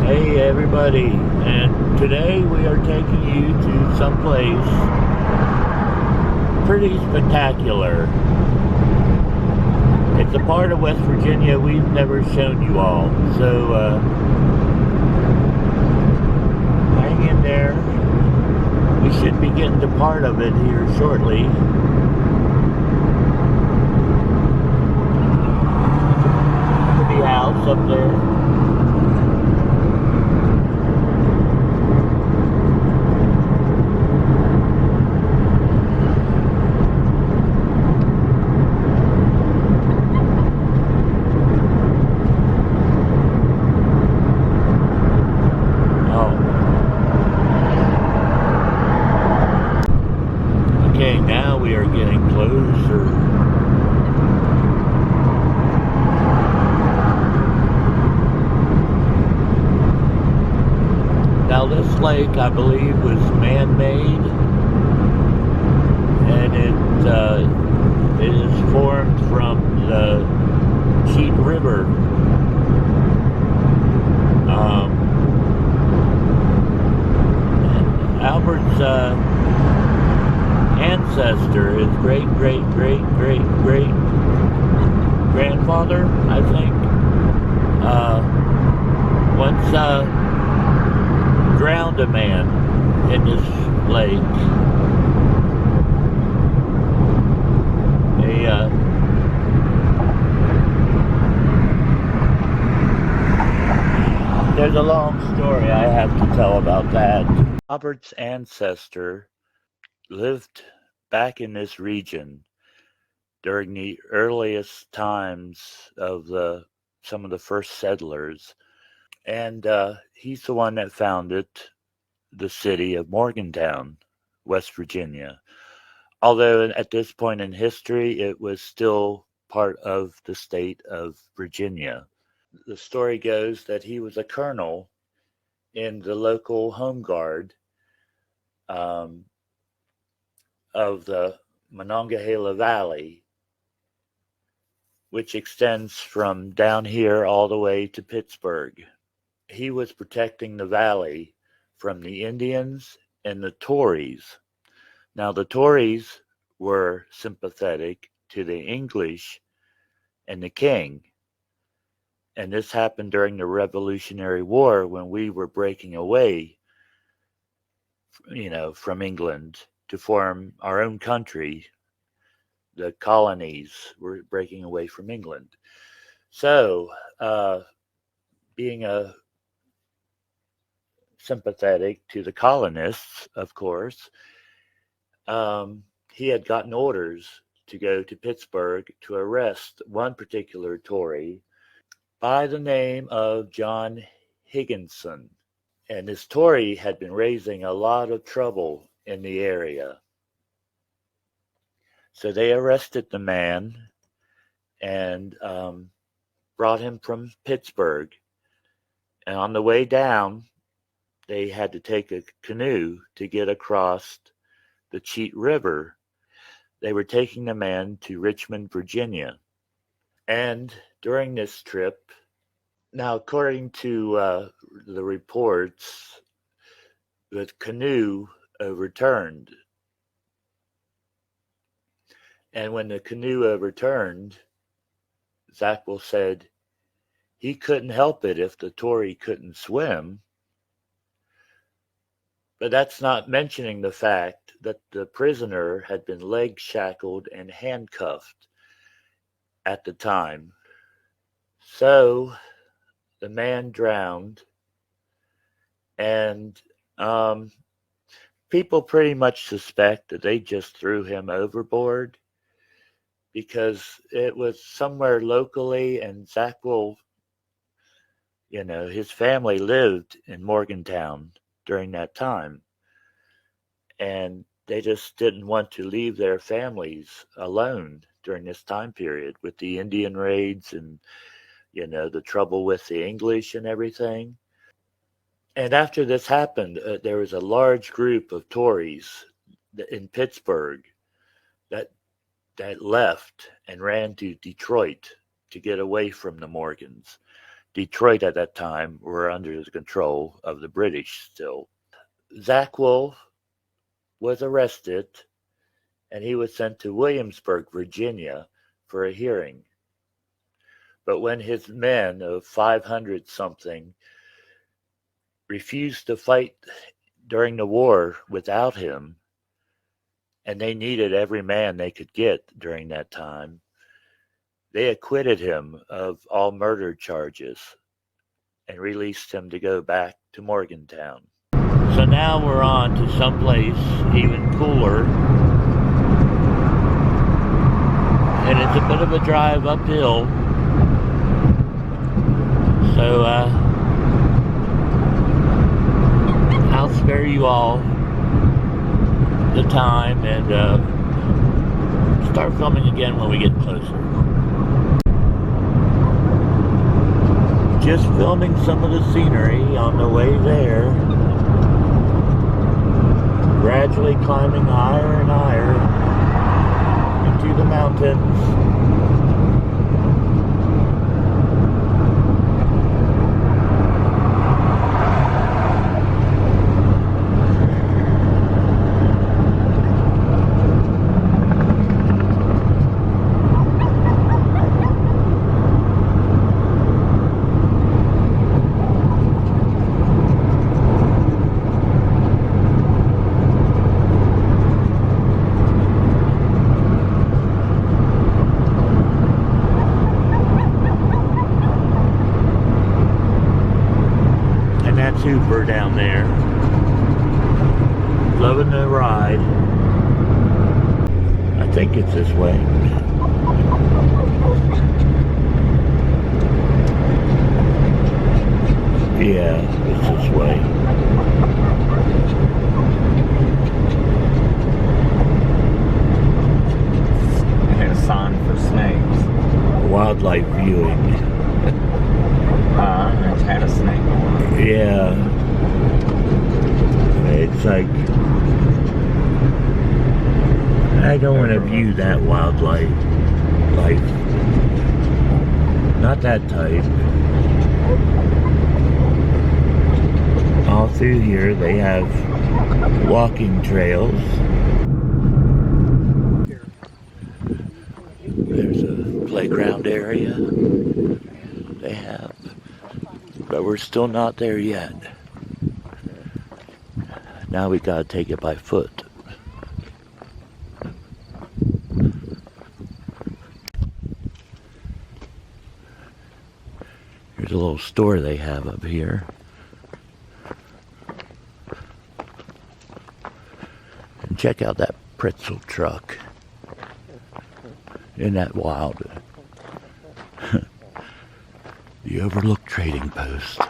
Hey everybody, and today we are taking you to someplace pretty spectacular. It's a part of West Virginia we've never shown you all, so hang in there. We should be getting to part of it here shortly. Pretty house up there. Okay, now we are getting closer. Now this lake, I believe, was man-made, and it is formed from the Cheat River. Albert's ancestor, his great-great-great-great-grandfather, I think, once drowned a man in this lake. There's a long story I have to tell about that. Robert's ancestor lived back in this region during the earliest times of some of the first settlers, and he's the one that founded the city of Morgantown, West Virginia. Although at this point in history, it was still part of the state of Virginia. The story goes that he was a colonel in the local home guard of the Monongahela Valley, which extends from down here all the way to Pittsburgh. He was protecting the valley from the Indians and the Tories. Now, the Tories were sympathetic to the English and the king. And this happened during the Revolutionary War when we were breaking away, from England to form our own country. The colonies were breaking away from England. So, being sympathetic to the colonists, of course, he had gotten orders to go to Pittsburgh to arrest one particular Tory by the name of John Higginson. And this Tory had been raising a lot of trouble in the area. So they arrested the man and brought him from Pittsburgh. And on the way down, they had to take a canoe to get across the Cheat River. They were taking the man to Richmond, Virginia. And during this trip, now according to the reports, the canoe overturned. And when the canoe overturned, Zachwell said he couldn't help it if the Tory couldn't swim. But that's not mentioning the fact that the prisoner had been leg shackled and handcuffed at the time. So the man drowned, and people pretty much suspect that they just threw him overboard because it was somewhere locally, and Zachwell, his family lived in Morgantown during that time, and they just didn't want to leave their families alone during this time period with the Indian raids and the trouble with the English and everything. And after this happened, there was a large group of Tories in Pittsburgh that left and ran to Detroit to get away from the Morgans. Detroit at that time were under the control of the British still. Zach Wolf was arrested and he was sent to Williamsburg, Virginia for a hearing. But when his men of 500 something refused to fight during the war without him, and they needed every man they could get during that time, they acquitted him of all murder charges and released him to go back to Morgantown. So now we're on to someplace even cooler, and it's a bit of a drive uphill, so I'll spare you all the time and start filming again when we get closer. Just filming some of the scenery on the way there, gradually climbing higher and higher into the mountains. Super down there, loving the ride. I think it's this way. Yeah, it's this way. I had a sign for snakes. Wildlife viewing. I just had a snake on it. Yeah. It's like, I don't want to view that wildlife. Not that type. All through here they have walking trails. There's a playground area they have, but we're still not there yet. Now we gotta take it by foot. Here's a little store they have up here. And check out that pretzel truck. Isn't that wild? The Overlook Trading Post.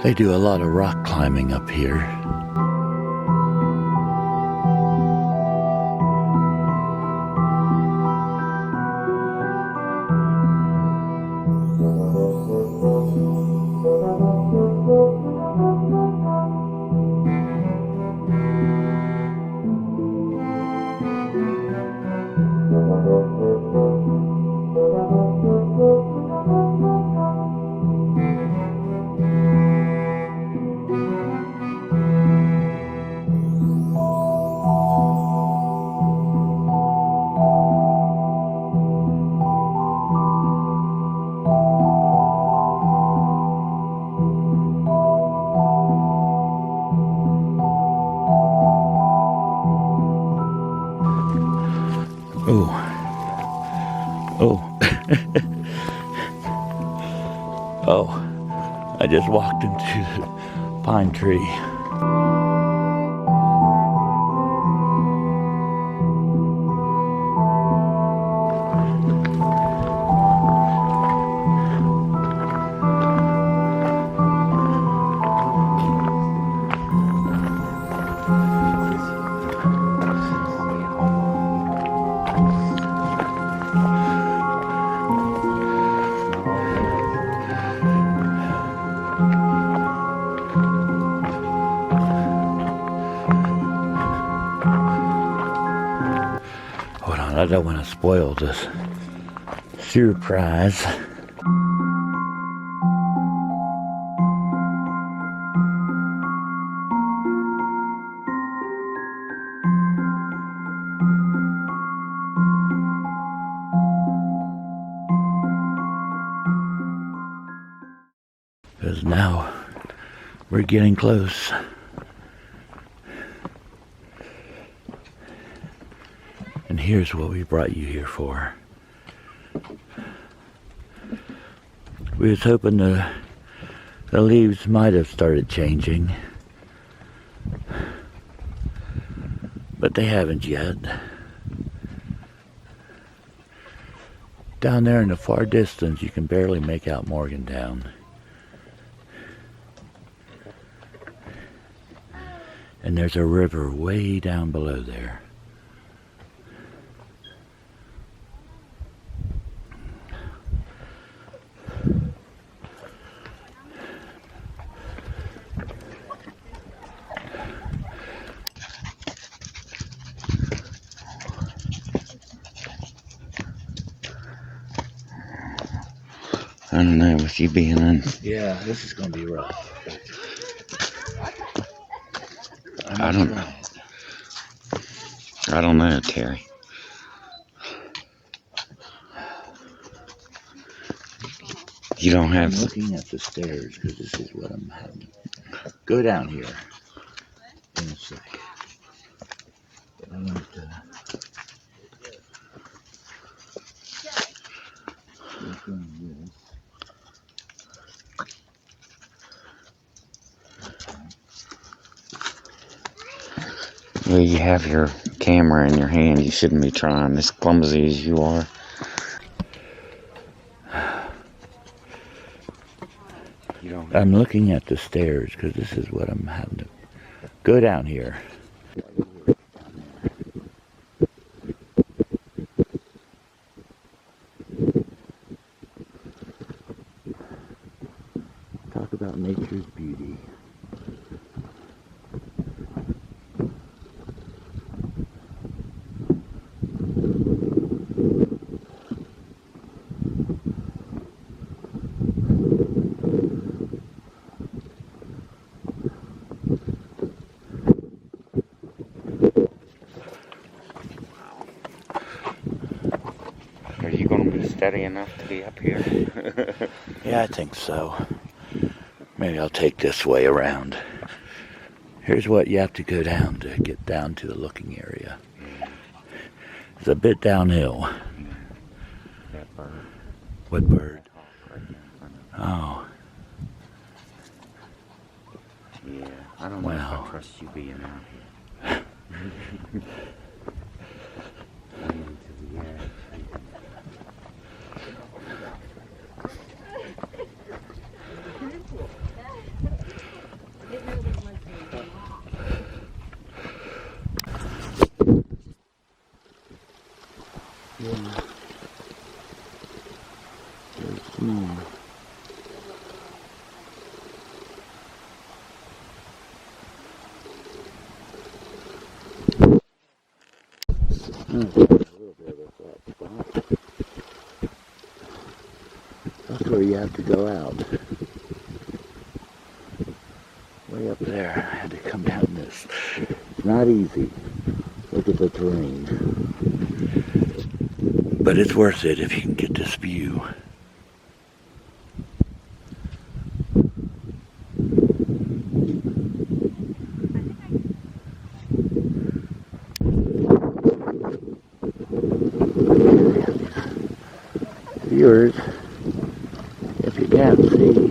They do a lot of rock climbing up here. Oh, oh, oh, I just walked into the pine tree. Hold on, I don't want to spoil this surprise. Because now we're getting close. And here's what we brought you here for. We was hoping the leaves might have started changing, but they haven't yet. Down there in the far distance, you can barely make out Morgantown. And there's a river way down below there. I don't know, with you being in. Yeah, this is going to be rough. I don't know, Terry. You don't have. I'm looking at the stairs because this is what I'm having. Go down here in a sec. I want to. Well, you have your camera in your hand. You shouldn't be trying, as clumsy as you are. I'm looking at the stairs because this is what I'm having to. Go down here. Talk about nature's beauty. Are you going to be steady enough to be up here? Yeah, I think so. Maybe I'll take this way around. Here's what you have to go down to get down to the looking area. It's a bit downhill. That bird. What bird? Oh. Yeah, I don't know if I trust you being out here. Into the air. Yeah. Let's see. A little bit of a flat spot. That's where you have to go out. Way up there. I had to come down this. It's not easy. Look at the terrain. But it's worth it if you can get this view. Viewers, if you can't see,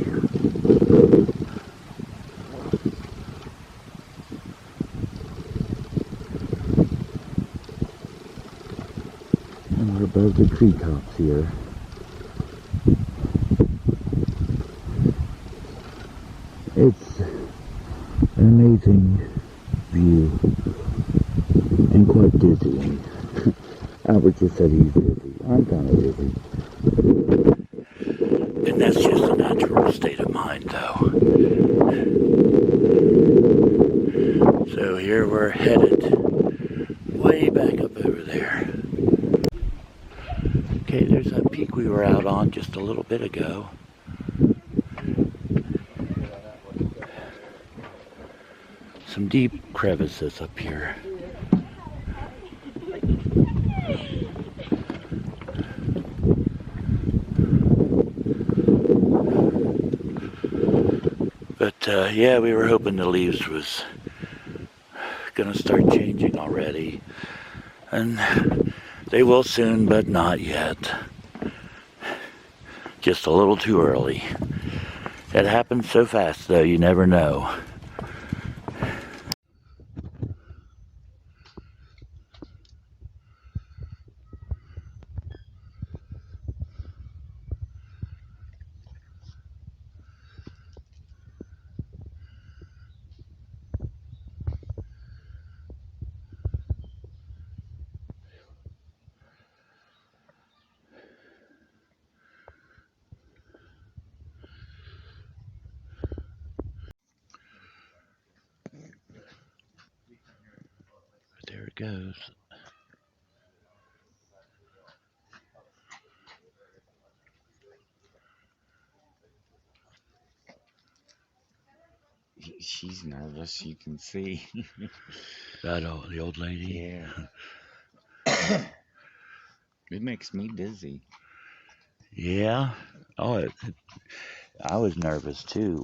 and we're above the treetops here. It's an amazing view and quite dizzying. Albert just said he's dizzy. I'm kind of dizzy. And that's just a natural state of mind, though. So here we're headed way back up over there. Okay, there's that peak we were out on just a little bit ago. Some deep crevices up here. But yeah, we were hoping the leaves was gonna start changing already. And they will soon, but not yet. Just a little too early. It happens so fast though, you never know. There it goes. She's nervous, you can see. That old, the old lady? Yeah. It makes me dizzy. Yeah? Oh, I was nervous too.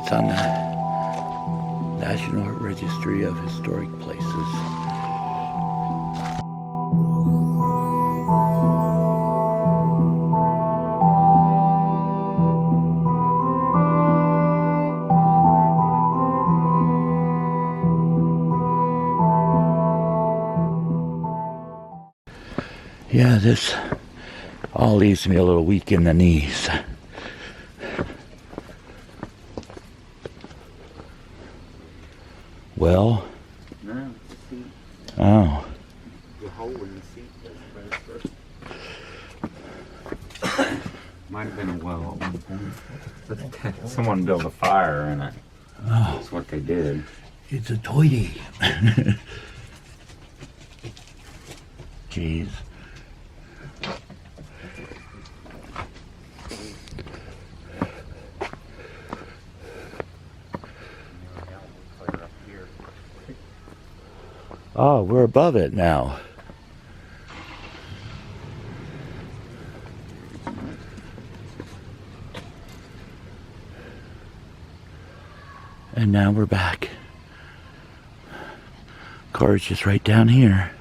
it's on the National Registry of Historic Places. Yeah, this all leaves me a little weak in the knees. Well, No, the seat. oh, The hole in the seat was might have been a well at one point. Someone built a fire in it. oh, That's what they did. it's a toity. Jeez. Oh, we're above it now. And now we're back. Car's just right down here.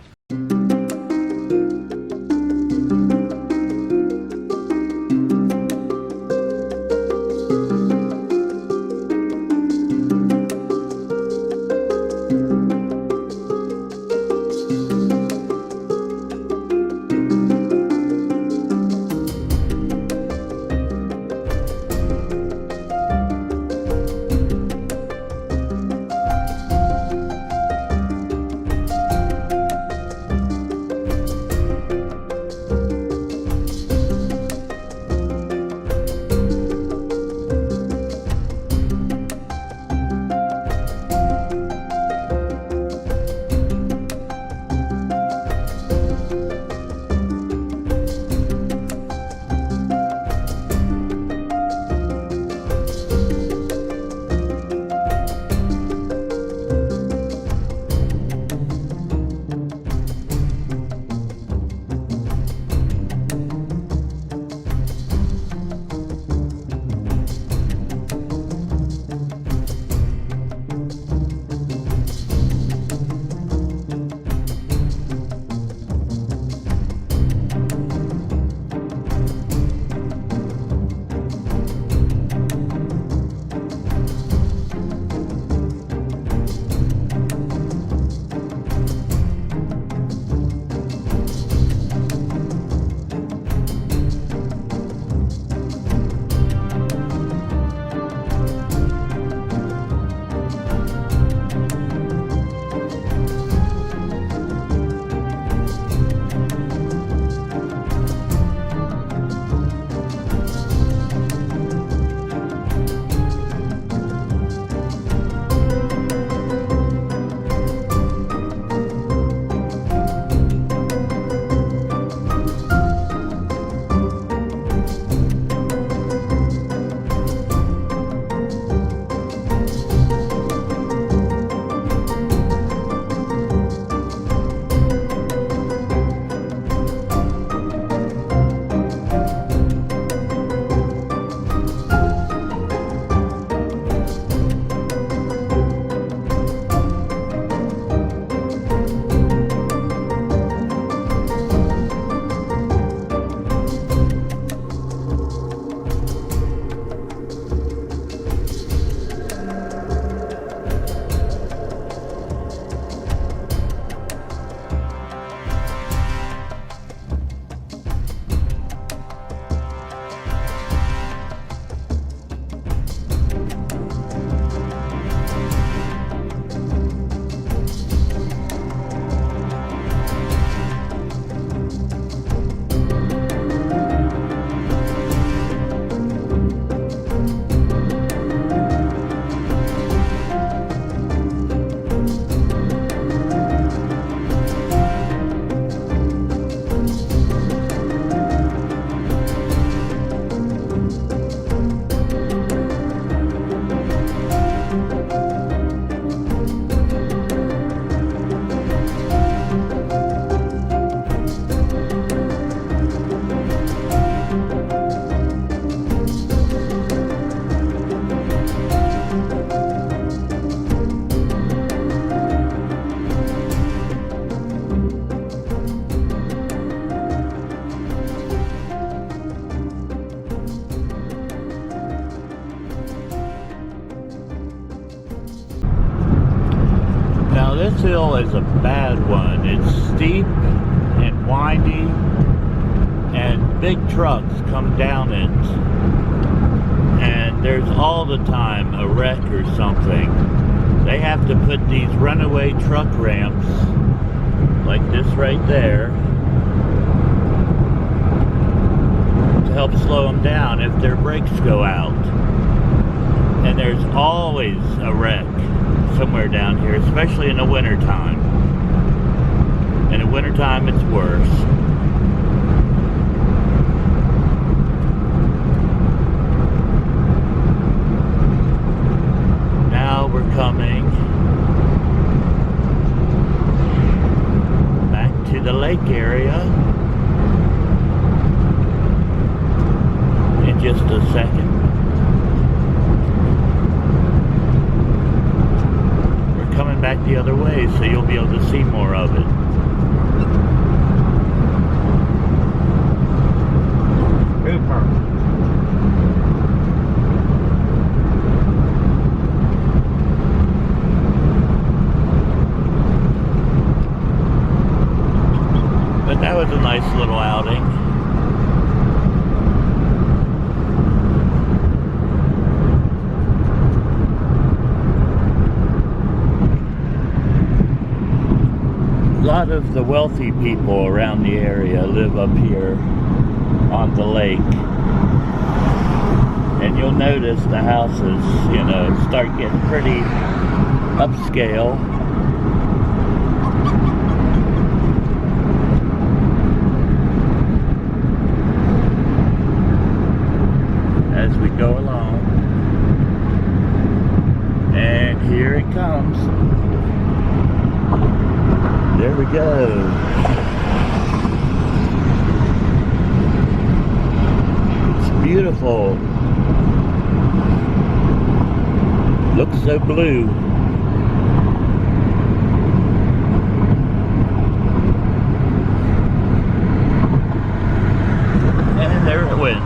this hill is a bad one. It's steep and windy, and big trucks come down it. And there's all the time a wreck or something. They have to put these runaway truck ramps, like this right there, to help slow them down if their brakes go out. And there's always a wreck somewhere down here, especially in the wintertime. In the wintertime, it's worse. Now we're coming back to the lake area in just a second. Coming back the other way, so you'll be able to see more of it. But that was a nice little outing. A lot of the wealthy people around the area live up here on the lake. And you'll notice the houses, you know, start getting pretty upscale. As we go along. And here it comes. There we go. It's beautiful. Looks so blue. And there it went.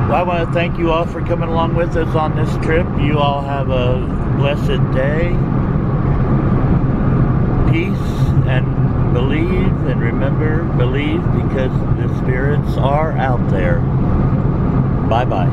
Well, I want to thank you all for coming along with us on this trip. You all have a blessed day. Peace, and believe, and remember, believe, because the spirits are out there. Bye-bye.